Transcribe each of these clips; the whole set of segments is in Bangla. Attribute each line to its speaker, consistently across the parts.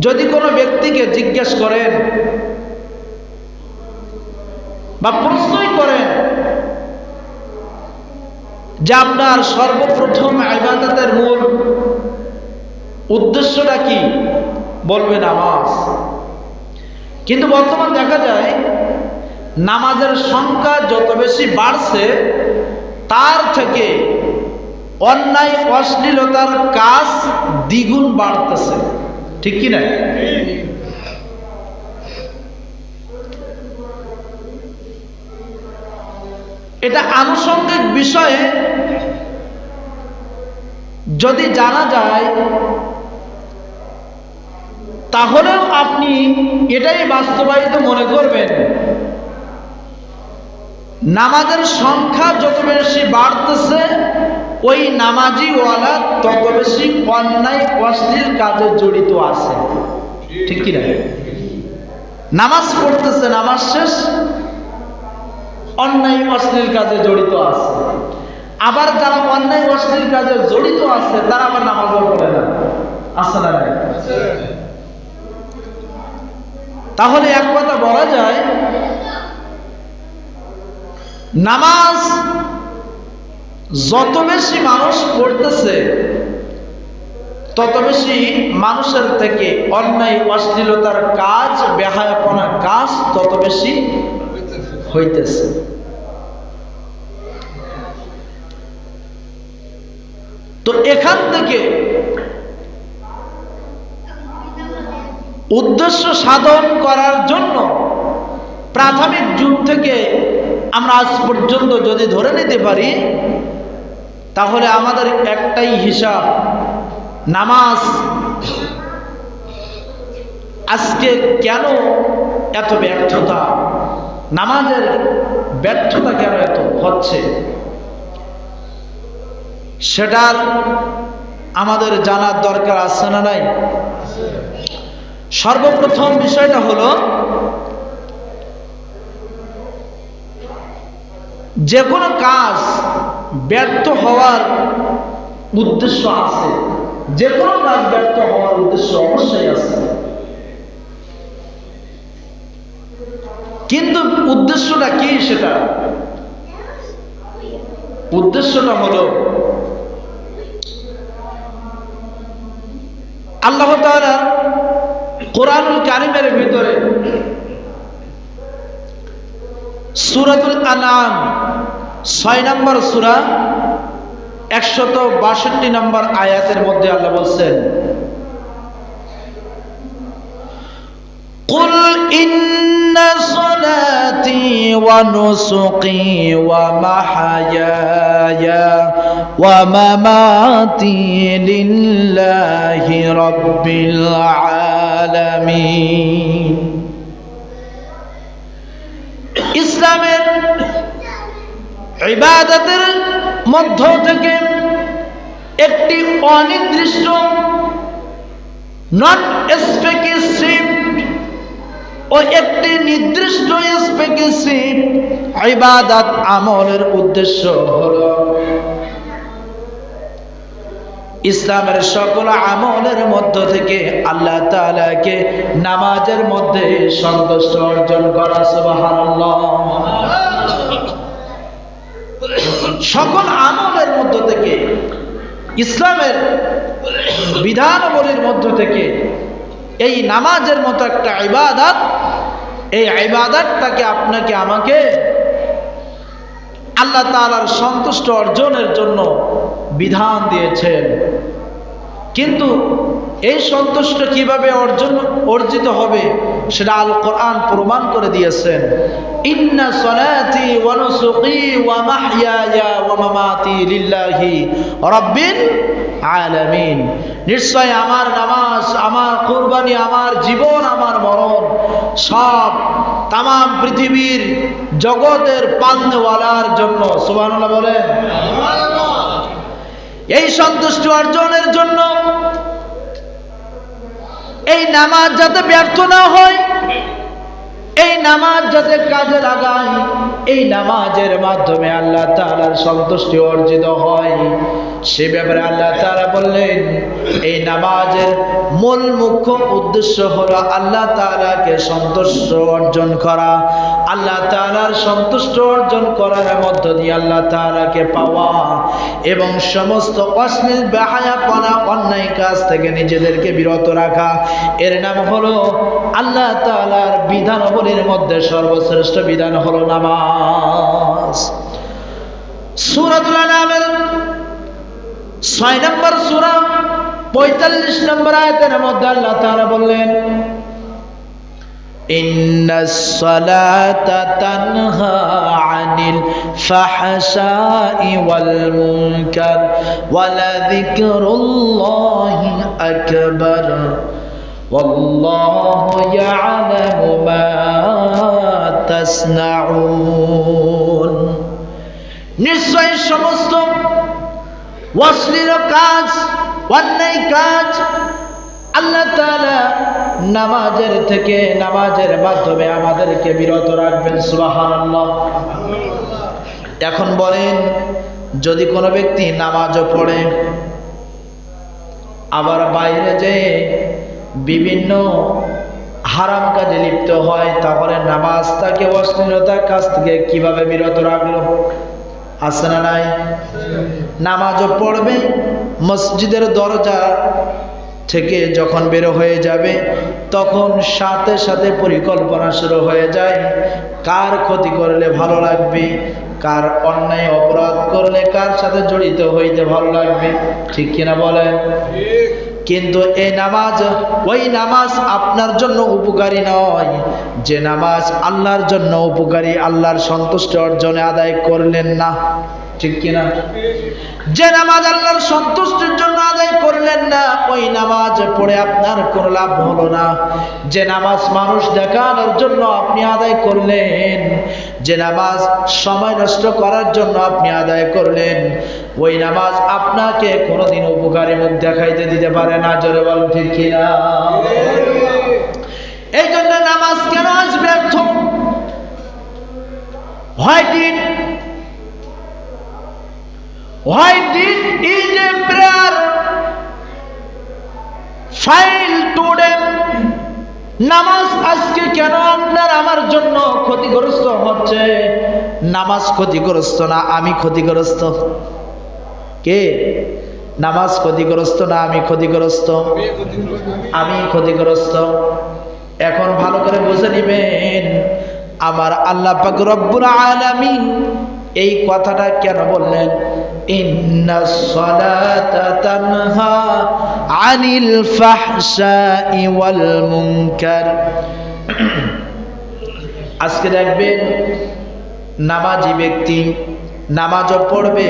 Speaker 1: যদি কোনো ব্যক্তিকে জিজ্ঞেস করেন বা প্রশ্নই করেন যে আপনার সর্বপ্রথম ইবাদতের মূল উদ্দেশ্যটা কি, বলবে নামাজ। কিন্তু বর্তমান দেখা যায় নামাজের সংখ্যা যত বেশি বাড়ছে তার থেকে অন্যায় অশ্লীলতার কাজ দ্বিগুণ বাড়তেছে, ঠিক কি না? এটা আনুষঙ্গিক বিষয়ে যদি জানা যায় তাহলেও আপনি এটাই বাস্তবায়িত মনে করবেন, নামাজের সংখ্যা যত বেশি বাড়তেছে ওই নামাজিওয়ালা তত বেশি অন্যায় অশ্লীল কাজে জড়িত আছে, ঠিক কি না? নামাজ পড়তেছে, নামাজ শেষ, অন্যায় অশ্লীল কাজে জড়িত আছে। আবার যারা অন্যায় অশ্লীল কাজে জড়িত আছে তারা আবার নামাজও পড়ে না, আছে না? তাহলে এক কথা বলা যায়, নামাজ যত বেশি মানুষ পড়তেছে তত বেশি মানুষের থেকে অন্যায় অশ্লীলতার কাজ, বেহায়াপনার কাজ তত বেশি হইতেছে। তো এখান থেকে উদ্দেশ্য সাধন করার জন্য প্রাথমিক যুগ থেকে আমরা আজ পর্যন্ত যদি ধরে নিতে পারি তাহলে আমাদের একটাই হিসাব, নামাজ আজকে কেন এত ব্যর্থতা, নামাজের ব্যর্থতা কেন এত হচ্ছে, সেটার আমাদের জানার দরকার আছে না নাই? সর্বপ্রথম বিষয়টা হলো, যে কোনো কাজ ব্যর্থ হওয়ার উদ্দেশ্য আছে, যে কোনো কাজ ব্যর্থ হওয়ার উদ্দেশ্য অবশ্যই আছে, কিন্তু উদ্দেশ্যটা কি? সেটা উদ্দেশ্যটা হলো আল্লাহ তাআলা কোরআনুল কারীমের ভিতরে সূরাতুল আনআম 6 নম্বর সূরা 162 নম্বর আয়াতের মধ্যে আল্লাহ বলছেন, কুল ইন্না সলাতি ওয়া নুসুকি ওয়া মাহইয়ায়া ওয়া মামাতি লিল্লাহি রাব্বিল আলামিন। ইসলামের ইবাদতের মধ্য থেকে একটি অনির্দিষ্ট নন স্পেসিফিক ও একটি নির্দিষ্ট স্পেসিফিক ইবাদত আমলের উদ্দেশ্য হলো ইসলামের সকল আমলের মধ্য থেকে আল্লাহ তাআলাকে নামাজের মধ্যে সন্তুষ্ট অর্জন করা। সুবহানাল্লাহ। সকল আমলের মধ্য থেকে, ইসলামের বিধানাবলীর মধ্য থেকে এই নামাজের মতো একটা ইবাদত, এই ইবাদতটাকে আপনাকে আমাকে আল্লাহ তাআলার সন্তুষ্ট অর্জনের জন্য বিধান দিয়েছেন। কিন্তু এই সন্তুষ্ট কিভাবে অর্জিত হবে সেটা আল কোরআন প্রমাণ করে দিয়েছেন। ইন্না সলাতি ওয়া নুসুকি ওয়া মাহইয়ায়া ওয়া মামাতি লিল্লাহি রাব্বিল আলামিন। নিশ্চয় আমার নামাজ, আমার কুরবানি, আমার জীবন, আমার মরণ সব তাম পৃথিবীর জগতের পালনেওয়ালার জন্য। সুবহানাল্লাহ বলেন। এই সন্তুষ্টি অর্জনের জন্য এই নামাজ যাতে ব্যর্থ না হয়, এই নামাজ যাতে কাজে লাগাই, এই নামাজের মাধ্যমে আল্লাহ তাআলার সন্তুষ্টি অর্জিত হয়, সে ব্যাপারে আল্লাহ তাআলা বললেন এই নামাজের মূল মুখ্য উদ্দেশ্য হলো আল্লাহ তাআলাকে সন্তুষ্ট অর্জন করা, আল্লাহ তাআলার সন্তুষ্ট অর্জন করার মধ্য দিয়ে আল্লাহ তাআলাকে পাওয়া এবং সমস্ত অশ্লীল বেহায়াপনা অন্যায় কাজ থেকে নিজেদেরকে বিরত রাখা। এর নাম হলো আল্লাহ তাআলার বিধানাবলীর মধ্যে সর্বশ্রেষ্ঠ বিধান হলো নামাজ। সূরাতুল আনামের 6 নম্বর সূরা 45 নম্বর আয়াতের মধ্যে আল্লাহ তাআলা বললেন ইন্নাস সালাতা তানহা আনিল ফাহশাই ওয়াল মুনকার ওয়ালা যিকরুল্লাহি আকবার ওয়াল্লাহু ইয়ালামু মা তাসনাউন। নিশ্চয় সমস্ত অশ্লীল কাজ অন্যায় কাজ আল্লাহ তাআলা নামাজের থেকে নামাজের মাধ্যমে আমাদেরকে বিরত রাখবেন। সুবহানাল্লাহ। এখন বলেন যদি কোনো ব্যক্তি নামাজও পড়ে আবার বাইরে যেয়ে বিভিন্ন হারাম কাজে লিপ্ত হয় তাহলে নামাজ তাকে অশ্লীলতার কাছ থেকে কিভাবে বিরত রাখলো? আছে না নাই? নামাজও পড়বে, মসজিদের দরজা থেকে যখন বের হয়ে যাবে তখন সাথে সাথে পরিকল্পনা শুরু হয়ে যায় কার ক্ষতি করলে ভালো লাগবে, কার অন্যায় অপরাধ করলে কার সাথে জড়িত হইতে ভালো লাগবে। ঠিক কিনা বলেন? কিন্তু এই নামাজ ওই নামাজ আপনার জন্য উপকারী নয় যে নামাজ আল্লাহর জন্য উপকারী, আল্লাহর সন্তুষ্টি অর্জনে আদায় করলেন না। ঠিক কিনা? যে নামাজ আল্লাহর সন্তুষ্টির জন্য আদায় করলেন না ওই নামাজ পড়ে আপনার কোনো লাভ হলো না। যে নামাজ মানুষ দেখানোর জন্য আপনি আদায় করলেন, যে নামাজ সময় নষ্ট করার জন্য আপনি আদায় করলেন, ওই নামাজ আপনাকে কোনোদিন উপকারী মুখ দেখাইতে দিতে পারে না। জোরে বলেন ঠিক কিনা? এই জন্য নামাজ কেন আজ ব্যর্থ? Why did is a prayer fail today? নামাজ আজকে কেন আপনার আমার জন্য ক্ষতিগ্রস্ত হচ্ছে? নামাজ ক্ষতিগ্রস্ত না আমি ক্ষতিগ্রস্ত? কে? নামাজ ক্ষতিগ্রস্ত না আমি ক্ষতিগ্রস্ত? আমি ক্ষতিগ্রস্ত। এখন ভালো করে বুঝে নিবেন আমার আল্লাহ পাক রব্বুল আলামিন এই কথাটা কেন বললেন? ইন্নাস সালাতা তানহা আনিল ফাহশাই ওয়াল মুনকার। আজকে দেখবেন নামাজি ব্যক্তি নামাজও পড়বে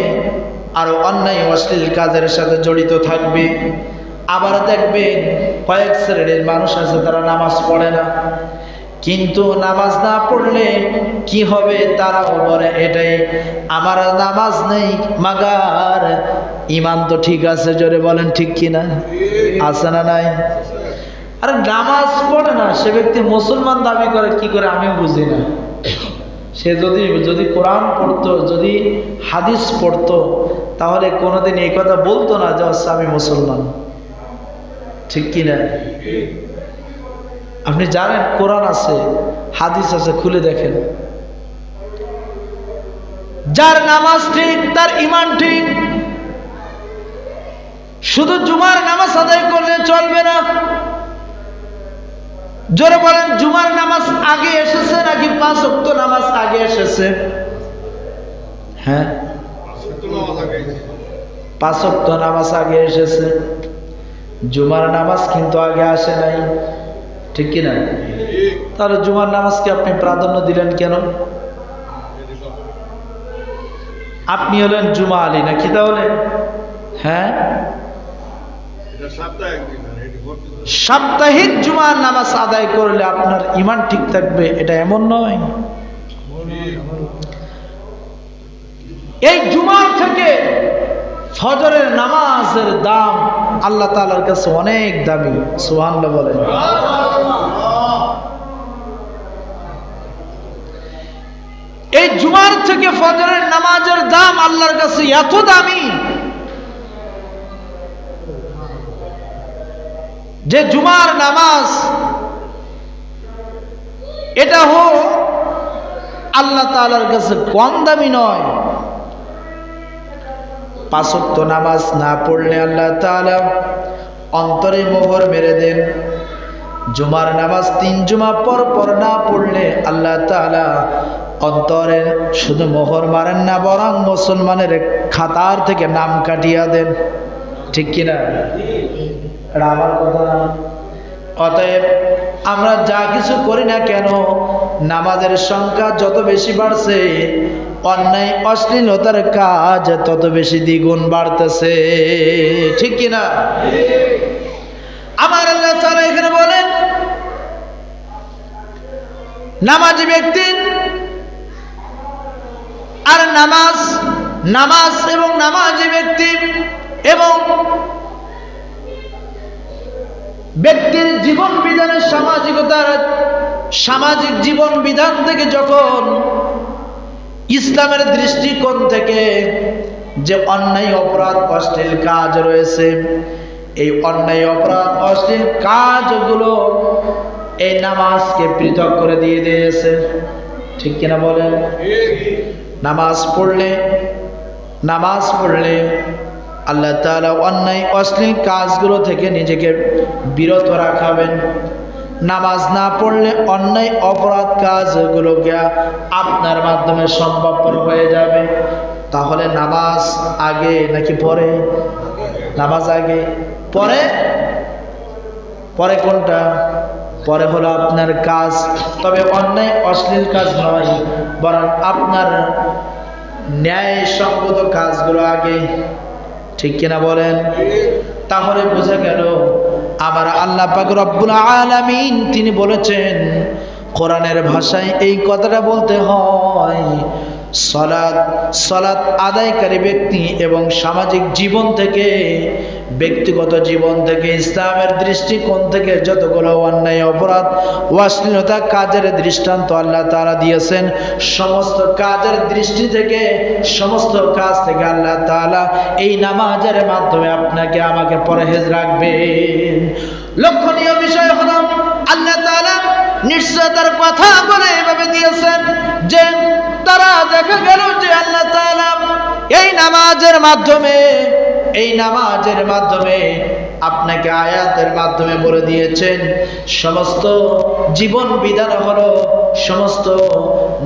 Speaker 1: আর অন্যায় অশ্লীল কাজের সাথে জড়িত থাকবে। আবার দেখবেন কয়েক শ্রেণীর মানুষ আছে তারা নামাজ পড়ে না, কিন্তু নামাজ না পড়লে কি হবে তারাও বলে এটাই আমার নামাজ নেই মাগার ইমান তো ঠিক আছে। জোরে বলেন ঠিক কিনা? আছে না নাই? আরে নামাজ পড়ে না সে ব্যক্তি মুসলমান দাবি করে কি করে আমিও বুঝি না। সে যদি কোরআন পড়তো, যদি হাদিস পড়তো তাহলে কোনোদিন এই কথা বলতো না যে আচ্ছা আমি মুসলমান। ঠিক কিনা? আপনি জানেন কোরআন আছে, হাদিস আছে, খুলে দেখেন। যার নামাজ ঠিক তার ঈমান ঠিক। শুধু জুমার নামাজ আদায় করলে চলবে না। জোরে বলেন জুমার নামাজ আগে এসেছে নাকি 5 ওয়াক্ত নামাজ আগে এসেছে? হ্যাঁ, 5 ওয়াক্ত নামাজ আগে এসেছে, জুমার নামাজ কিন্তু আগে আসে নাই। ঠিক কিনা? তাহলে জুমার নামাজকে আপনি প্রাধান্য দিলেন কেন? আপনি হলেন জুমা আলী নাকি তাহলে? হ্যাঁ, সাপ্তাহিক জুমার নামাজ আদায় করলে আপনার ঈমান ঠিক থাকবে এটা এমন নয়। এই জুমার থেকে ফজরের নামাজের দাম আল্লাহ তাআলার কাছে অনেক দামি। সুবহানাল্লাহ বলেন। এই জুমার থেকে ফজরের নামাজের দাম আল্লাহর কাছে এত দামি যে জুমার নামাজ এটা আল্লাহ তাআলার কাছে কম দামি নয়। 5 ওয়াক্ত নামাজ না পড়লে আল্লাহ তাআলা অন্তরে মোহর মেরে দেন। জুমার নামাজ 3 জুমা পর পর না পড়লে আল্লাহ তাআলা অন্তরে শুধু মোহর মারেন না, বরং মুসলমানের খাতার থেকে নাম কাটিয়ে দেন। ঠিক কিনা? এটা আমার কথা না। অতএব আমরা যা কিছু করি না কেন, নামাজের সংখ্যা যত বেশি বাড়ছে, অন্যায় অশ্লীলতার কাজ তত বেশি দ্বিগুণ বাড়তেছে। ঠিক কিনা? আমার আল্লাহ তাআলা এখানে বলেন, নামাজি ব্যক্তি আর নামাজ এবং নামাজি ব্যক্তি এবং ব্যক্তির জীবন বিধানের সামাজিক জীবন বিধান থেকে যখন ইসলামের দৃষ্টিকোণ থেকে যে অন্যায় অপরাধ অশ্লীল কাজ রয়েছে, এই অন্যায় অপরাধ অশ্লীল কাজগুলো এই নামাজকে পৃথক করে দিয়ে দিয়েছে। ঠিক কিনা বলেন? নামাজ পড়লে আল্লাহ তাআলা অন্যায় অশ্লীল কাজগুলো থেকে নিজেকে বিরত রাখাবেন। নামাজ না পড়লে অন্যায় অপরাধ কাজগুলোকে আপনার মাধ্যমে সম্ভবপর হয়ে যাবে। তাহলে নামাজ আগে নাকি পরে? নামাজ আগে। পরে কোনটা? পরে হলো আপনার কাজ, তবে অন্যায় অশ্লীল কাজ নয়, বরং আপনার ন্যায় সঙ্গত কাজগুলো আগে। ঠিক কিনা বলেন? তাহলে বোঝা গেল আমার আল্লাহ পাক রব্বুল আলামিন তিনি বলেছেন, কোরআনের ভাষায় এই কথাটা বলতে হয়, সালাত আদায়কারী ব্যক্তি এবং সামাজিক জীবন থেকে, ব্যক্তিগত জীবন থেকে, ইসলামের দৃষ্টিকোণ থেকে যতগুলো অন্যায় অপরাধ অশ্লীলতা কাজের দৃষ্টান্ত আল্লাহ তাআলা দিয়েছেন, সমস্ত কাজের দৃষ্টি থেকে, সমস্ত কাজ থেকে আল্লাহ তাআলা এই নামাজের মাধ্যমে আপনাকে আমাকে পরহেজ রাখবেন। লক্ষণীয় বিষয় হলো আল্লাহ তাআলা নিশ্চয়তার কথা বলে এভাবে দিয়েছেন যে তারা দেখা গেল যে আল্লাহ তাআলা এই নামাজের মাধ্যমে আপনাকে আয়াতের মাধ্যমে বলে দিয়েছেন, সমস্ত জীবন বিধান হলো সমস্ত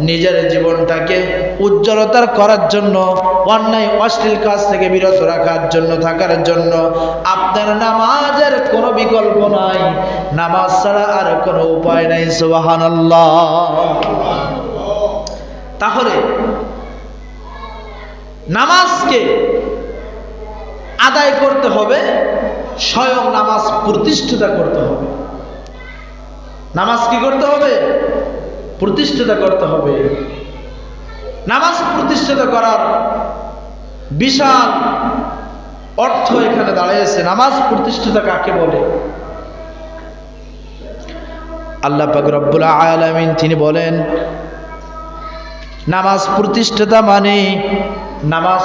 Speaker 1: নিজের জীবনটাকে উজ্জ্বলতার করার জন্য, অন্যায় অশ্লীল কাজ থেকে বিরত রাখার জন্য, থাকার জন্য আপনার নামাজের কোনো বিকল্প নাই। নামাজ ছাড়া আর কোনো উপায় নাই। সুবহানাল্লাহ। তাহলে নামাজকে আদায় করতে হবে, স্বয়ং নামাজ প্রতিষ্ঠিত করতে হবে। নামাজ কি করতে হবে? প্রতিষ্ঠিত করতে হবে। নামাজ প্রতিষ্ঠিত করার বিশাল অর্থ এখানে দাঁড়িয়েছে। নামাজ প্রতিষ্ঠিত কাকে বলে? আল্লাহ পাক রব্বুল আলামিন তিনি বলেন, নামাজ প্রতিষ্ঠাতা মানে নামাজ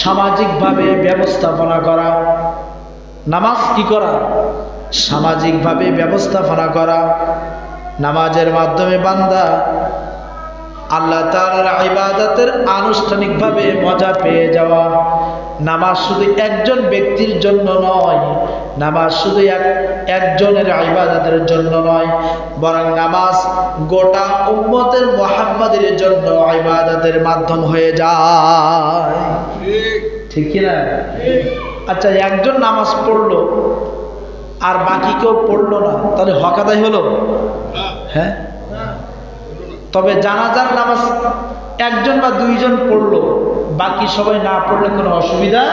Speaker 1: সামাজিকভাবে ব্যবস্থাপনা করা। নামাজ কি করা? সামাজিকভাবে ব্যবস্থাপনা করা। নামাজের মাধ্যমে বান্দা আল্লাহ তাআলার ইবাদতের আনুষ্ঠানিকভাবে মজা পেয়ে যাওয়া। নামাজ শুধু একজন ব্যক্তির জন্য নয়, নামাজ শুধু একজনের ইবাদতের জন্য নয়, বরং নামাজ গোটা উম্মতের মুহাম্মাদের জন্য ইবাদতের মাধ্যম হয়ে যায়। ঠিক কি না? আচ্ছা, একজন নামাজ পড়লো আর বাকি কেউ পড়লো না, তাহলে হক আদায় হলো? হ্যাঁ। তবে জানাজার নামাজ একজন বা দুইজন পড়লো, বাকি সবাই না পড়লে কোনো অসুবিধা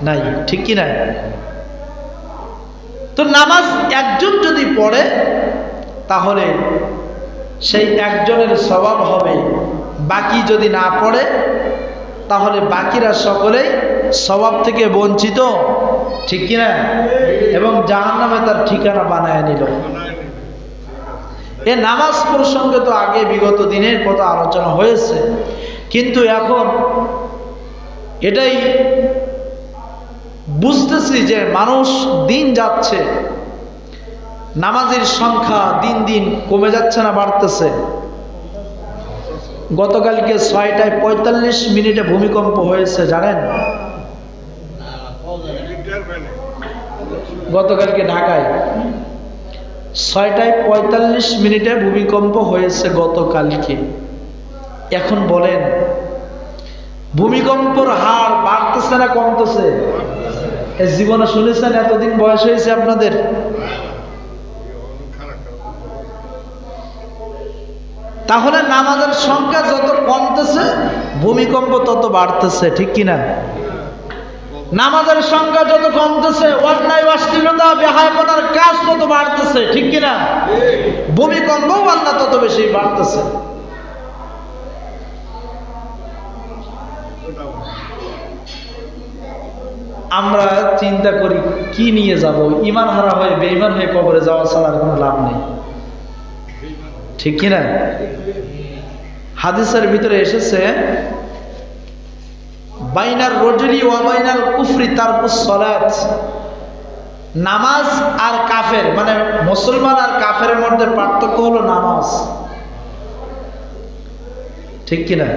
Speaker 1: নাই। ঠিক কি না? তো নামাজ একজন যদি পড়ে তাহলে সেই একজনের সওয়াব হবে, বাকি যদি না পড়ে তাহলে বাকিরা সকলেই সওয়াব থেকে বঞ্চিত। ঠিক কি না? এবং জাহান্নামে তার ঠিকানা বানায় নিল। এ নামাজ প্রসঙ্গে তো আগে বিগত দিনের কথা আলোচনা হয়েছে, কিন্তু এখন এটাই বুঝতেছি যে মানুষ দিন যাচ্ছে, নামাজের সংখ্যা দিন দিন কমে যাচ্ছে না বাড়তেছে? গতকালকে 6টায় 45 মিনিটে ভূমিকম্প হয়েছে, জানেন? গতকালকে ঢাকায় 6টায় 45 মিনিটে ভূমিকম্প হয়েছে গতকালকে। এখন বলেন, ভূমিকম্পর হার বাড়তেছে না কমতেছে? জীবনে শুনেছেন এতদিন বয়স হয়েছে আপনাদের? তাহলে নামাজের সংখ্যা যত কমতেছে ভূমিকম্প তত বাড়তেছে, ঠিক কিনা? নামাজের সংখ্যা যত কমতেছে অন্যায় অশ্লীলতা বেহায়াপনার কাজ তত বাড়তেছে, ঠিক কিনা? ভূমিকম্প আল্লাহ তত বেশি বাড়তেছে। আমরা চিন্তা করি কি নিয়ে যাব, ঈমান হারা হয়ে বেঈমান হয়ে কবরে যাওয়া ছাড়া কোনো লাভ নেই, ঠিক কিনা? হাদিসের ভিতরে এসেছে বাইনার রজুলি ওয়া বাইনাল কুফরি তারকুস সালাত, নামাজ আর কাফের মানে মুসলমান আর কাফের মধ্যে পার্থক্য হলো নামাজ, ঠিক কিনা?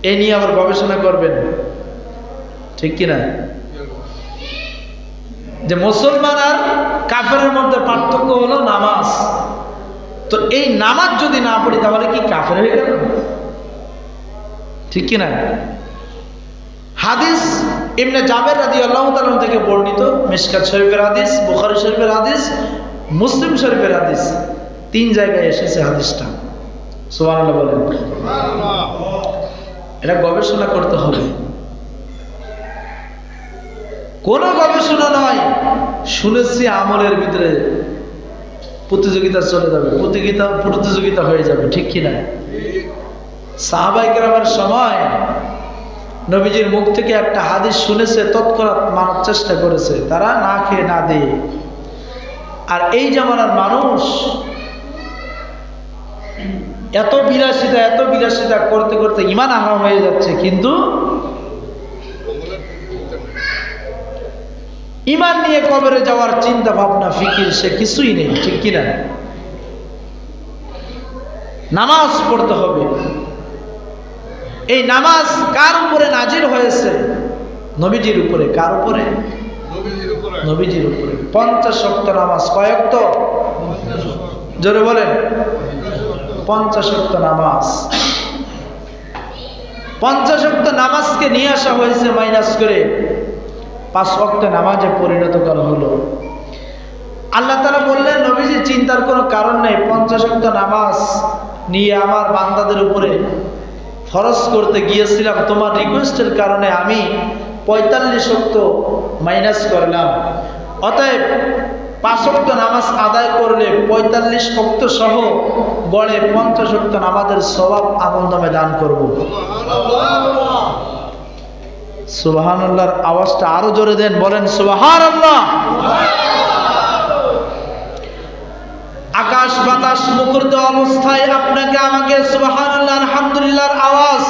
Speaker 1: এই নিয়ে আবার গবেষণা করবেন, ঠিক কিনা? যে মুসলমান আর কাফেরের মধ্যে পার্থক্য হলো নামাজ। তো এই নামাজ যদি না পড়ি তাহলে কি কাফের হয়ে গেল, ঠিক কিনা? হাদিস ইবনে জাবের রাদিয়াল্লাহু তাআলা থেকে বর্ণিত, মিশকাত শরীফের হাদিস, বুখারী শরীফের হাদিস, মুসলিম শরীফের হাদিস, 3 জায়গায় এসেছে হাদিসটা। সুবহানাল্লাহ বলেন। সুবহানাল্লাহ। এটা গবেষণা করতে হবে, কোন গবেষণা নয়, শুনেছি আমলের ভিতরে প্রতিযোগিতা চলে যাবে, প্রতিযোগিতা হয়ে যাবে, ঠিক কিনা? সাহাবায়ে কেরামের সময় নবীজির মুখ থেকে একটা হাদিস শুনেছে, তৎক্ষণাৎ মানার চেষ্টা করেছে, তারা না খেয়ে না দিয়ে। আর এই জামানার মানুষ এত বিলাসিতা করতে করতে ঈমান হারাম হয়ে যাচ্ছে, কিন্তু ঈমান নিয়ে কবরে যাওয়ার চিন্তা ভাবনা ফিকির সে কিছুই নেই, ঠিক কিনা? নামাজ পড়তে হবে। এই নামাজ কার উপরে নাজিল হয়েছে? নবীজির উপরে। কার উপরে? নবীজির উপরে। 50 ওয়াক্ত নামাজ। কয় ওয়াক্ত? জোরে বলেন। 50 ওয়াক্ত নামাজ। 50 ওয়াক্ত নামাজকে নিয়ে আসা হয়েছে মাইনাস করে 5 ওয়াক্ত নামাজে পরিণত করা হলো। আল্লাহ তাআলা বললেন, নবীজি চিন্তার কোনো কারণ নেই, 50 ওয়াক্ত নামাজ নিয়ে আমার বান্দাদের উপরে ফরজ করতে গিয়েছিলাম, তোমার রিকোয়েস্টের কারণে আমি 45 ওয়াক্ত মাইনাস করলাম। অতএব 5 ওয়াক্ত নামাজ আদায় করলে 45 ওয়াক্ত সহ গড়ে 50 ওয়াক্ত নামাজের সওয়াব আমলনামায় দান করব। সুবহানাল্লাহর আওয়াজটা আরো জোরে দেন, বলেন সুবহানাল্লাহ। আকাশ বাতাস মুখরিত অবস্থায় আপনাকে আমাকে সুবহানাল্লাহ আলহামদুলিল্লাহর আওয়াজ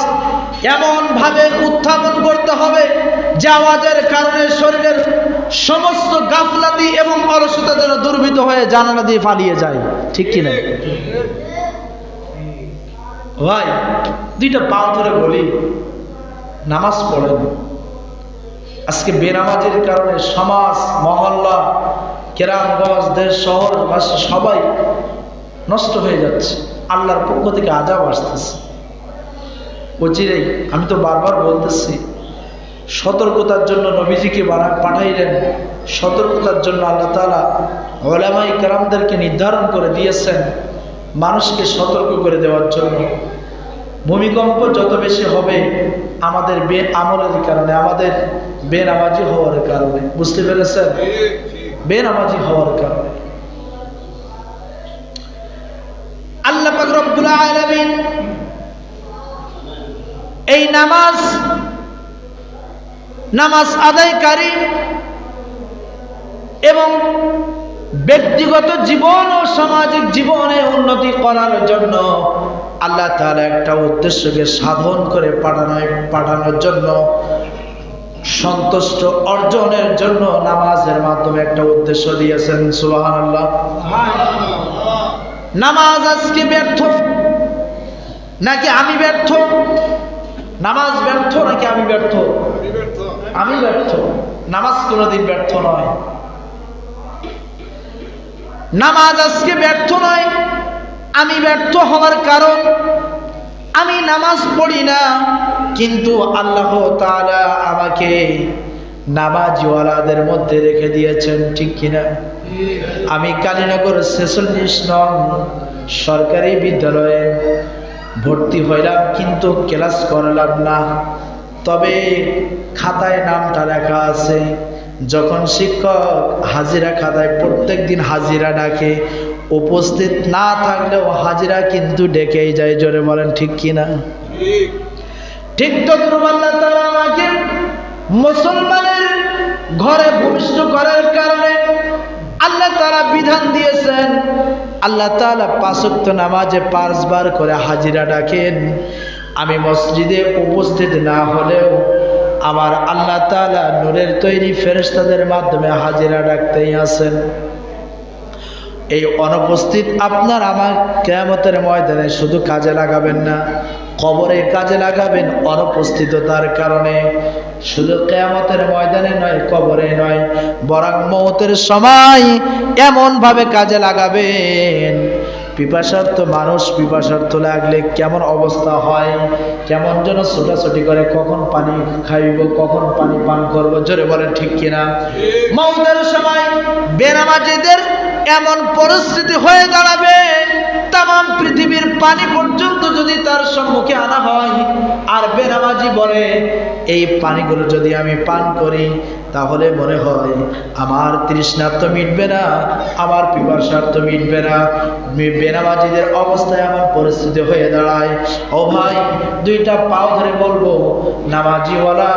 Speaker 1: এমন ভাবে উত্থাপন করতে হবে যে আওয়াজের কারণে শরীরের সমস্ত গাফলাতি এবং অলসতা যেন দুর্বৃত হয়ে জানালা দিয়ে পালিয়ে যায়, ঠিক কিনা? ভাই, 2টা পা ধরে বলি, নামাজ পড়েন। আজকে বেনামাজের কারণে সমাজ, মহল্লা, কেরামগঞ্জ, দেশ, শহর সবাই নষ্ট হয়ে যাচ্ছে। আল্লাহর পক্ষ থেকে আযাব আসতেছে অচিরেই। আমি তো বারবার বলতেছি, সতর্কতার জন্য নবীজিকে পাঠাইলেন, সতর্কতার জন্য আল্লাহ তাআলা উলামায়ে কেরামদেরকে নির্ধারণ করে দিয়েছেন মানুষকে সতর্ক করে দেওয়ার জন্য। ভূমিকম্প যত বেশি হবে আমাদের বেআমলের কারণে, আমাদের বেনামাজি হওয়ার কারণে, বুঝতে পেরেছেন? বেনামাজি হওয়ার কারণে। আল্লাহ পাক রব্বুল আলামিন এই নামাজ আদায়কারী এবং ব্যক্তিগত জীবন ও সামাজিক জীবনে উন্নতি করার জন্য আল্লাহ তাআলা একটা উদ্দেশ্যকে সাধন করে পাঠানোর জন্য সন্তুষ্ট অর্জনের জন্য নামাজের মাধ্যমে একটা উদ্দেশ্য দিয়েছেন। সুবহানাল্লাহ। নামাজ আজকে ব্যর্থ নাকি আমি ব্যর্থ? নামাজ ব্যর্থ নাকি আমি ব্যর্থ? আমি ব্যর্থ। নামাজ কোনোদিন ব্যর্থ নয়। নামাজ আজকে ব্যর্থ নয়, আমি ব্যর্থ হওয়ার কারণ আমি নামাজ পড়ি না, কিন্তু আল্লাহ তাআলা আমাকে নামাজওয়ালাদের মধ্যে রেখে দিয়েছেন, ঠিক কিনা? আমি কালীনগর 46 নং সরকারি বিদ্যালয়ে ভর্তি হইলাম, কিন্তু ক্লাস করলাম না। তবে খাতায় নামটা লেখা আছে। যখন শিক্ষক হাজিরা খাতায় প্রত্যেক দিন হাজিরা ডাকে, উপস্থিত না থাকলেও হাজিরা কিন্তু ডেকেই যায়। জোরে বলেন ঠিক কিনা? ঠিক তো আল্লাহ তাআলা আমাকে মুসলমানের ঘরে ভূমিষ্ঠ করার কারণে আল্লাহ তাআলা বিধান দিয়েছেন। আল্লাহ তাআলা 5 ওয়াক্ত নামাজে 5 বার করে হাজিরা ডাকেন। আমি মসজিদে উপস্থিত না হলেও আমার আল্লাহ তাআলা নূরের তৈরি ফেরেশতাদের মাধ্যমে হাজিরা ডাকতেই আছেন। এই অনুপস্থিত আপনার আমার কিয়ামতের ময়দানে শুধু কাজে লাগাবেন না, কবরে কাজে লাগাবেন অনুপস্থিততার কারণে। শুধু কিয়ামতের ময়দানে নয়, কবরে নয়, বরং মওতের সময় এমন ভাবে কাজে লাগাবেন। পিপাসার্থ মানুষ পিপাসার্থ লাগলে কেমন অবস্থা হয়, কেমন যেন ছোটাছুটি করে, কখন পানি খাইব, কখন পানি পান করব। জোরে বলেন ঠিক কিনা? মওতের সময় বেনামাজিদের এমন পরিস্থিতি হয়ে দাঁড়াবে, তাম পৃথিবীর পানি পর্যন্ত যদি তার সম্মুখে আনা হয়, আর বেনামাজি বলে এই পানিগুলো যদি আমি পান করি তাহলে মনে হয় আমার তৃষ্ণার্ত মিটবে না, আমার পিপাসার্থ মিটবে না। বেনামাজিদের অবস্থায় আমার পরিস্থিতি হয়ে দাঁড়ায়। ও ভাই, 2টা পাও ধরে বলবো, নামাজিওয়ালা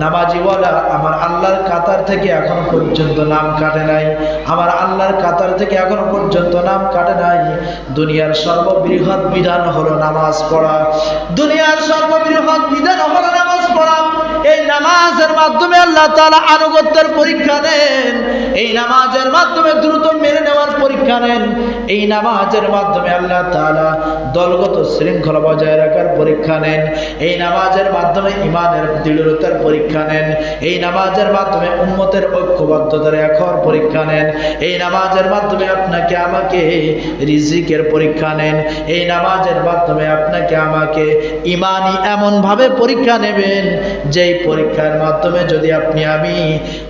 Speaker 1: নামাজিওয়ালা আমার আল্লাহর কাতার থেকে এখনো পর্যন্ত নাম কাটে নাই, আমার আল্লাহর কাতার থেকে এখনো পর্যন্ত নাম কাটে নাই। দুনিয়ার সর্ববৃহৎ বিধান হলো নামাজ পড়া, দুনিয়ার সর্ববৃহৎ বিধান হলো নামাজ পড়া। এই নামাজের মাধ্যমে আল্লাহ তাআলা আনুগত্যের পরীক্ষা নেন, এই নামাজের মাধ্যমে দ্রুত মেনে নেওয়ার পরীক্ষা নেন, এই নামাজের মাধ্যমে আল্লাহ তাআলা দলগত শৃঙ্খলা বজায় রাখার পরীক্ষা নেন, এই নামাজের মাধ্যমে ঈমানের দৃঢ়তার পরীক্ষা নেন, এই নামাজের মাধ্যমে উম্মতের ঐক্যবদ্ধতার হওয়ার পরীক্ষা নেন, এই নামাজের মাধ্যমে আপনাকে আমাকে রিজিকের পরীক্ষা নেন, এই নামাজের মাধ্যমে আপনাকে আমাকে ঈমানি এমন ভাবে পরীক্ষা নেবেন যেই পরীক্ষার মাধ্যমে যদি আপনি আমি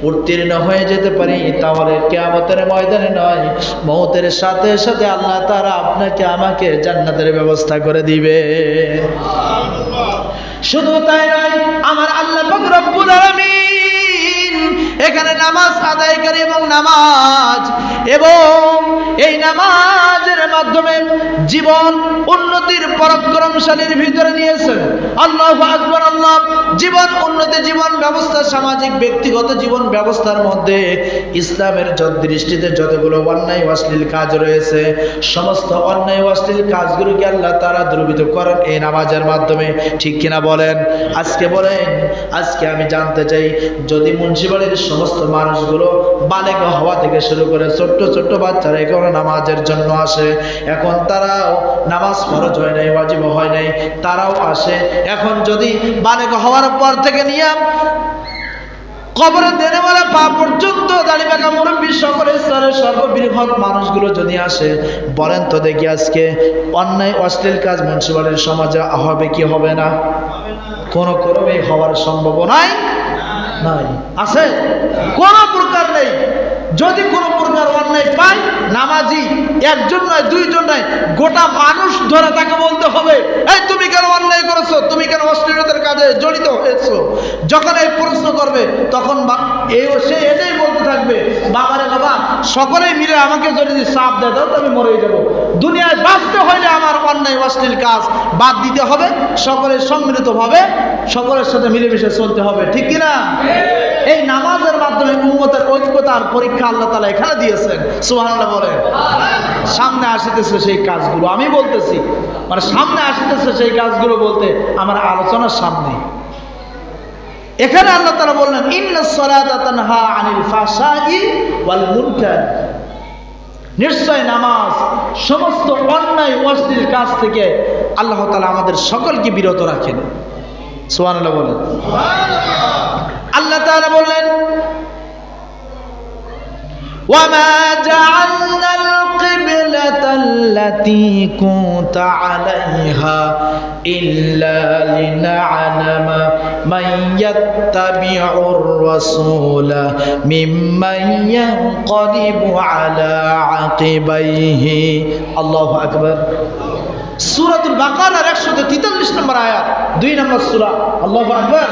Speaker 1: উত্তীর্ণ হয়ে যেতে পারি, তাহলে কিয়ামতের ময়দানে নয়, মওতের সাথে সাথে আল্লাহ তাআলা আপনাকে আমাকে জান্নাতের ব্যবস্থা করে দিবে। শুধু তাই নয়, আমার আল্লাহ পাক রব্বুল আলামিন এখানে নামাজ আদায়কারী এবং এই নামাজের মাধ্যমে জীবন উন্নতির পরাক্রমশালীর ভিতরে নিয়েছেন। আল্লাহু আকবার। আল্লাহ জীবন উন্নতি, জীবন ব্যবস্থা, সামাজিক ব্যক্তিগত জীবন ব্যবস্থার মধ্যে ইসলামের দৃষ্টিতে যতগুলো অন্যায় অশ্লীল কাজ রয়েছে, সমস্ত অন্যায় অশ্লীল কাজগুলোকে আল্লাহ তাআলা দূরীভূত করেন এই নামাজের মাধ্যমে, ঠিক কিনা বলেন? আজকে বলেন, আজকে আমি জানতে চাই, যদি মুন্সিপালিটির সমস্ত মানুষগুলো বালেগ হওয়া থেকে শুরু করে ছোট্ট ছোট্ট বাচ্চারা এখানে নামাজের জন্য আসে, এখন তারাও নামাজ ফরজ হয় নাই, ওয়াজিব হয় নাই, তারাও আসে। এখন যদি বালেগ হওয়ার পর থেকে নিয়ে কবরে দেনেওয়ালা পা পর্যন্ত দাড়িপাকা মুরব্বী সকল স্তরের সর্ববৃহৎ মানুষগুলো যদি আসে, বলেন তো দেখি আজকে অন্যায় অশ্লীল কাজ মুন্সিপালিটির সমাজে হবে কি হবে না? কোনো ক্রমেই হওয়ার সম্ভাবনাই নাই। আছে? কোনো প্রকার নেই। যদি কোনো প্রকার অন্যায় পাই, নামাজি একজন নয়, 2 জন নয়, গোটা মানুষ ধরে তাকে বলতে হবে, এই তুমি কেন অন্যায় করেছো, তুমি কেন অশ্লীলতার কাজে জড়িত হয়েছো। যখন এই প্রশ্ন করবে তখন সে এটাই বলতে থাকবে, বাবারে বাবা, সকলেই মিলে আমাকে যদি চাপ দেয় দাও তো আমি মরে যাবো। দুনিয়ায় বাঁচতে হইলে আমার অন্যায় অশ্লীল কাজ বাদ দিতে হবে, সকলের সম্মিলিতভাবে সকলের সাথে মিলেমিশে চলতে হবে, ঠিক কিনা? এই নামাজের মাধ্যমে উম্মতের ঐক্যতার পরীক্ষা আল্লাহ তাআলা এখানে দিয়েছেন। সুবহানাল্লাহ বলেন। সামনে আসিতেছে সেই কাজগুলো, আমি বলতেছি, মানে সামনে আসিতেছে সেই কাজগুলো বলতে আমার আলোচনার সামনে এখানে আল্লাহ তাআলা বললেন ইন্নাস সালাতা তানহা আনিল ফাহশাই ওয়াল মুনকার, নিশ্চয় নামাজ সমস্ত অন্যায় অশ্লীল কাজ থেকে আল্লাহ তাআলা আমাদের সকলকে বিরত রাখেন। সুবহানাল্লাহ বলেন। আল্লাহ তাআলা বললেন ওয়ামা জাআলনাল কিবলাতাল্লাতী কুনতা আলাইহা ইল্লা লিনা'লামা মান ইয়াত্তাবি'ুর রাসূলা মিম্মান ইয়ানকালিবু আলা আকিবাইহি। আল্লাহু আকবার। সূরাতুল বাকারার 143 নম্বর আয়াত, 2 নম্বর সূরা। আল্লাহু আকবার।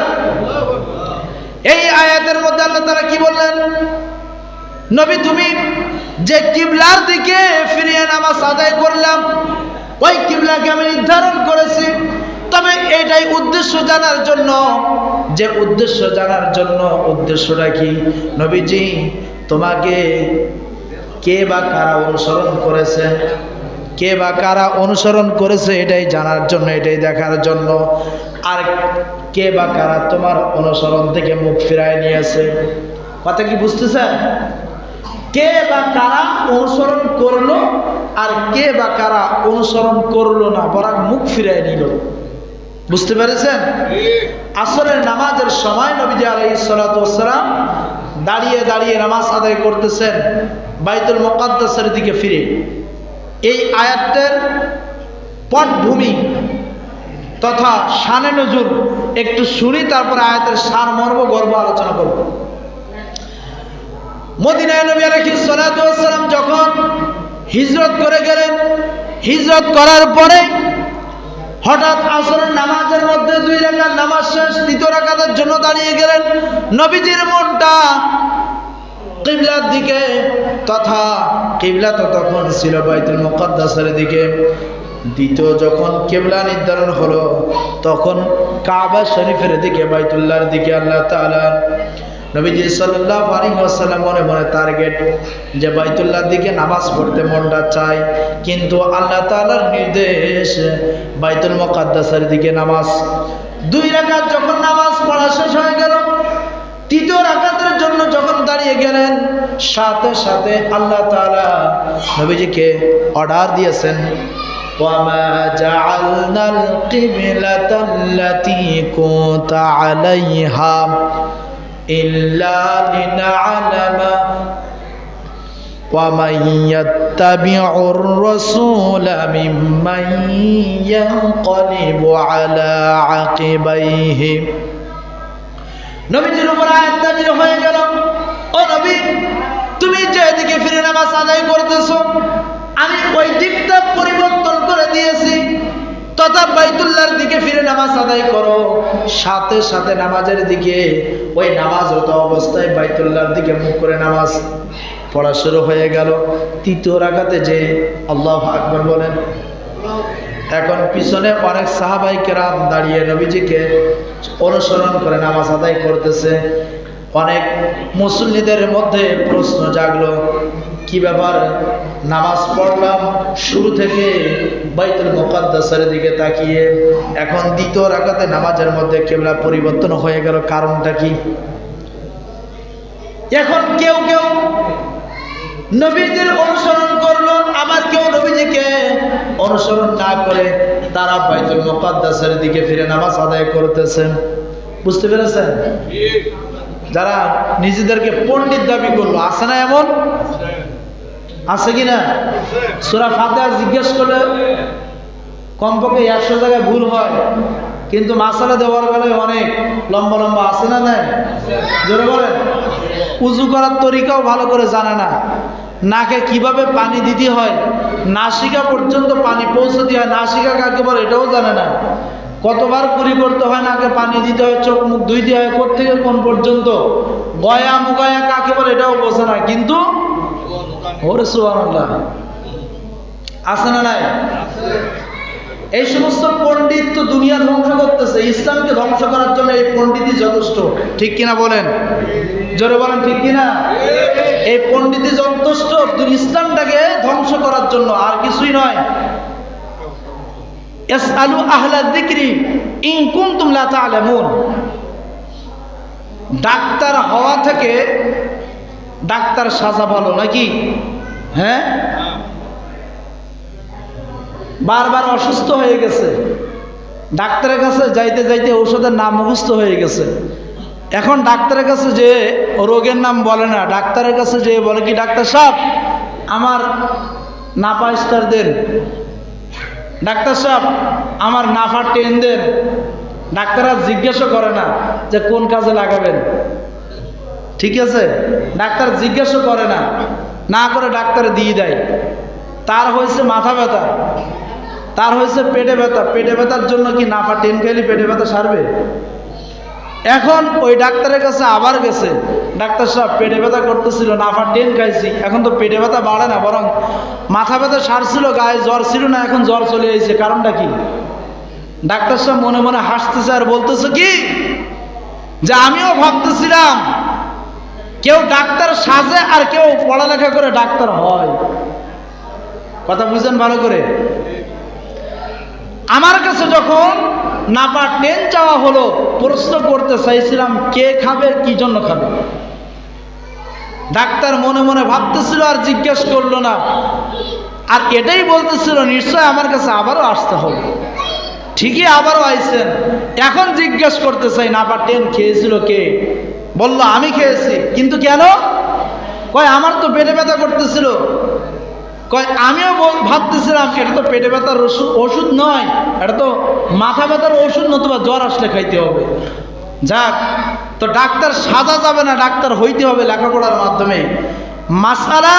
Speaker 1: এই আয়াতের মধ্যে আল্লাহ তাআলা কি বললেন? নবী, তুমি যে কিবলার দিকে ফিরিয়ে নামাজ আদায় করলাম, ওই কিবলাকে আমি নির্ধারণ করেছি, তবে এটাই উদ্দেশ্য জানার জন্য, যে উদ্দেশ্য জানার জন্য। উদ্দেশ্যটা কি? নবীজি, তোমাকে কে বা কারা অনুসরণ করেছে, কে বা কারা অনুসরণ করেছে এটাই জানার জন্য, এটাই দেখার জন্য। আর কে বা কারা তোমার অনুসরণ থেকে মুখ ফিরায় নিয়েছে। কথা কি বুঝতেছেন? কে বা কারা অনুসরণ করলো আর কে বা কারা অনুসরণ করলো না, বরং মুখ ফিরায় নিল। বুঝতে পেরেছেন? আসরের নামাজের সময় নবীজি আলাইহিস সালাতু ওয়াস সালাম দাঁড়িয়ে দাঁড়িয়ে নামাজ আদায় করতেছেন বাইতুল মুকাদ্দাসের দিকে ফিরে। এই আয়াতের পটভূমি তথা শানে নজুল একটু শুনি, তারপর আয়াতের সারমর্ম গর্ব আলোচনা করব। মদিনায় নবী আলাইহিস সালাতু ওয়াস সালাম যখন হিজরত করে গেলেন, হিজরত করার পরে হঠাৎ আসরের নামাজের মধ্যে 2 রাকাত নামাজ শেষ, 3য় রাকাতের জন্য দাঁড়িয়ে গেলেন। নবীজির মনটা কিবলার দিকে, তথা কিবলা তো তখন ছিল বাইতুল মুকাদ্দাসের দিকে। দ্বিতীয় যখন কিবলা নির্ধারণ হলো, তখন কাবা শরীফের দিকে, বাইতুল্লাহর দিকে আল্লাহ তাআলা নবীজি সাল্লাল্লাহু আলাইহি ওয়াসাল্লাম মনে মনে টার্গেট যে বাইতুল্লাহর দিকে নামাজ পড়তে মনটা চায়, কিন্তু আল্লাহ তাআলার নির্দেশ বাইতুল মুকাদ্দাসের দিকে নামাজ। 2 রাকাত যখন নামাজ পড়া শেষ হয়ে গেল, 3য় রাকাতের জন্য যখন দাঁড়িয়ে গেলেন, সাথে সাথে আল্লাহ তাআলা নবীজিকে অর্ডার দিয়েছেন ওয়ামা জাআলনাল কিবলাতাল্লাতী কুনতা আলাইহা ইল্লা লিনা'লামা ওয়ামান ইয়াত্তাবি'ুর রাসূলা মিম্মান ইয়ানকালিবু আলা আকিবাইহি। নবীজির উপর আয়াত নাযিল হয়ে গেল, ও নবী, তুমি যেদিকে ফিরে নামাজ আদায় করতেছো, আমি ওই দিকটা পরিবর্তন করে দিয়েছি, তথা বাইতুল্লাহর দিকে ফিরে নামাজ আদায় করো। সাথে সাথে নামাজের দিকে, ওই নামাজরত অবস্থায় বাইতুল্লাহর দিকে মুখ করে নামাজ পড়া শুরু হয়ে গেল। 3য় রাকাতে যে আল্লাহু আকবার বলেন। এখন পিছনে অনেক সাহাবায়ে কেরাম দাঁড়িয়ে নবীজিকে অনুসরণ করে নামাজ আদায় করতেছে। অনেক মুসল্লিদের মধ্যে প্রশ্ন জাগলো, কি ব্যাপার, নামাজ পড়লাম শুরু থেকে বাইতুল মুকাদ্দাসের দিকে তাকিয়ে, এখন 2য় রাকাতে নামাজের মধ্যে কিবলা পরিবর্তন হয়ে গেল, কারণটা কি? এখন কেউ কেউ নবীজির অনুসরণ করলো, আবার কেউ নবীজিকে অনুসরণ না করে তারা বাইতুল মুকাদ্দাসের দিকে ফিরে নামাজ আদায় করতেছেন। বুঝতে পেরেছেন? যারা নিজেদেরকে পণ্ডিত দাবি করলো, আছে না এমন? আছে কিনা? সূরা ফাতিহা জিজ্ঞেস করলে কমপক্ষে 100 জায়গায় ভুল হয়, কিন্তু মাসালা দেওয়ার বেলায় অনেক লম্বা লম্বা, আছে না নাই? জোরে বলেন। উযু করার তরিকাও ভালো করে জানে না, নাকে কিভাবে পানি দিতে হয়, নাসিকা পর্যন্ত পানি পৌঁছে দেওয়া, নাসিকা কাকে বলে এটাও জানে না। কতবার কুলি করতে হয়, নাকে পানি দিতে হয়, চোখ মুখ ধুইতে হয়, কোত্থেকে কোন পর্যন্ত, গয়া মুগয়া কাকে বলে এটাও বোঝে না, কিন্তু ওরে সুবহানাল্লাহ, আছে না নাই? এই সমস্ত পণ্ডিত তো দুনিয়া ধ্বংস করতেছে, ইসলামকে ধ্বংস করার জন্য এই পণ্ডিতই যথেষ্ট। ঠিক কিনা বলেন? জোরে বলেন, ঠিক কিনা? এই পণ্ডিতই যথেষ্ট ইসলামটাকে ধ্বংস করার জন্য, আর কিছুই নয়। ইসআলু আহলা যিকরি ইন কুনতুম লা তা'লামুন। ডাক্তার হওয়া থেকে ডাক্তার সাজা ভালো নাকি? হ্যাঁ, বারবার অসুস্থ হয়ে গেছে, ডাক্তারের কাছে যাইতে যাইতে ঔষধের নাম মুখস্থ হয়ে গেছে। এখন ডাক্তারের কাছে যে রোগের নাম বলে না, ডাক্তারের কাছে যে বলে কি, ডাক্তার সাহেব আমার নাপা স্টার দেন, ডাক্তার সাহেব আমার নাফা টেন দেন। ডাক্তাররা জিজ্ঞাসা করে না যে কোন কাজে লাগাবেন, ঠিক আছে? ডাক্তার জিজ্ঞাসা করে না, না করে ডাক্তার দিয়ে দেয়। তার হয়েছে মাথা ব্যথা, তার হয়েছে পেটে ব্যথা, পেটে ব্যথার জন্য কি নাফা টেন খেলে পেটে ব্যথা সারবে? এখন ওই ডাক্তারের কাছে আবার গেছে, ডাক্তার সাহেব পেটে ব্যথা করতেছিল, নাফা টেন খাইছি, এখন তো পেটে ব্যথা বাড়ে না, বরং মাথা ব্যথা সারছিল, গায়ে জ্বর ছিল না, এখন জ্বর চলে এসেছে, কারণটা কি? ডাক্তার সাহেব মনে মনে হাসতেছে আর বলতেছে কি, যে আমিও ভাবতেছিলাম কেউ ডাক্তার সাজে আর কেউ পড়ালেখা করে ডাক্তার হয়। কথা বুঝেন ভালো করে? আমার কাছে যখন নাপা টেন চাওয়া হলো, প্রশ্ন করতে চাইছিলাম কে খাবে, কি জন্য খাবে। ডাক্তার মনে মনে ভাবতেছিল আর জিজ্ঞেস করলো না, আর এটাই বলতেছিল নিশ্চয় আমার কাছে আবারও আসতে হবে। ঠিকই আবারও আইছেন, এখন জিজ্ঞেস করতে চাই নাপা টেন খেয়েছিল কে? বলল আমি খেয়েছি। কিন্তু কেন? কয় আমার তো পেটে ব্যথা করতেছিল। কয় আমিও ভাবতেছিলাম এটা তো পেটে ব্যথার ওষুধ নয়, এটা তো মাথা ব্যথার ওষুধ, নতুবা জ্বর আসলে খাইতে হবে। যাক, তো ডাক্তার সাজা যাবে না, ডাক্তার হইতে হবে লেখাপড়ার মাধ্যমে। মাসালা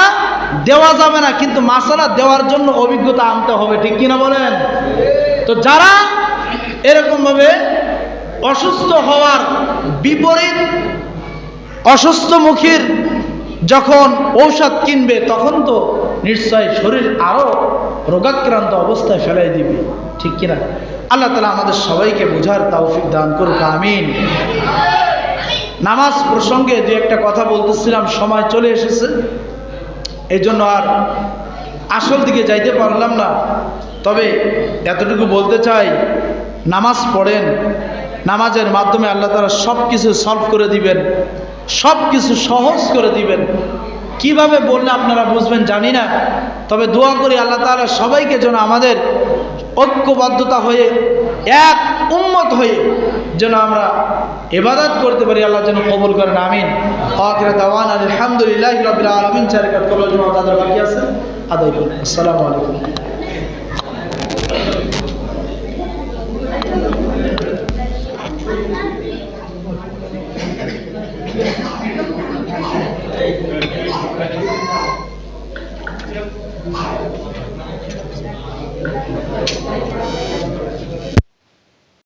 Speaker 1: দেওয়া যাবে না, কিন্তু মাসালা দেওয়ার জন্য অভিজ্ঞতা আনতে হবে, ঠিক কিনা বলেন? তো যারা এরকমভাবে অসুস্থ হওয়ার বিপরীত, অসুস্থমুখীর যখন ঔষধ কিনবে, তখন তো নিশ্চয় শরীর আরো রোগাক্রান্ত অবস্থায় ফেলাই দিবে, ঠিক কিনা? আল্লাহ তাআলা আমাদের সবাইকে বোঝার তৌফিক দান করুক, আমিন। নামাজ প্রসঙ্গে যে একটা কথা বলতেছিলাম, সময় চলে এসেছে, এই জন্য আর আসল দিকে যাইতে পারলাম না। তবে এতটুকু বলতে চাই, নামাজ পড়েন, নামাজের মাধ্যমে আল্লাহ তাআলা সব কিছু সলভ করে দিবেন, সব কিছু সহজ করে দিবেন। কিভাবে বললে আপনারা বুঝবেন জানি না, তবে দোয়া করি আল্লাহ তাআলা সবাইকে যেন আমাদের ঐক্যবদ্ধতা হয়ে, এক উম্মত হয়ে যেন আমরা ইবাদত করতে পারি, আল্লাহ যেন কবুল করেন, আমিন। আখির দাওয়ানা আলহামদুলিল্লাহি রাব্বিল আলামিন। চার রাকাত কবুল জমা আদায় বাকি আছে, আদায় করুন। আসসালামু আলাইকুম।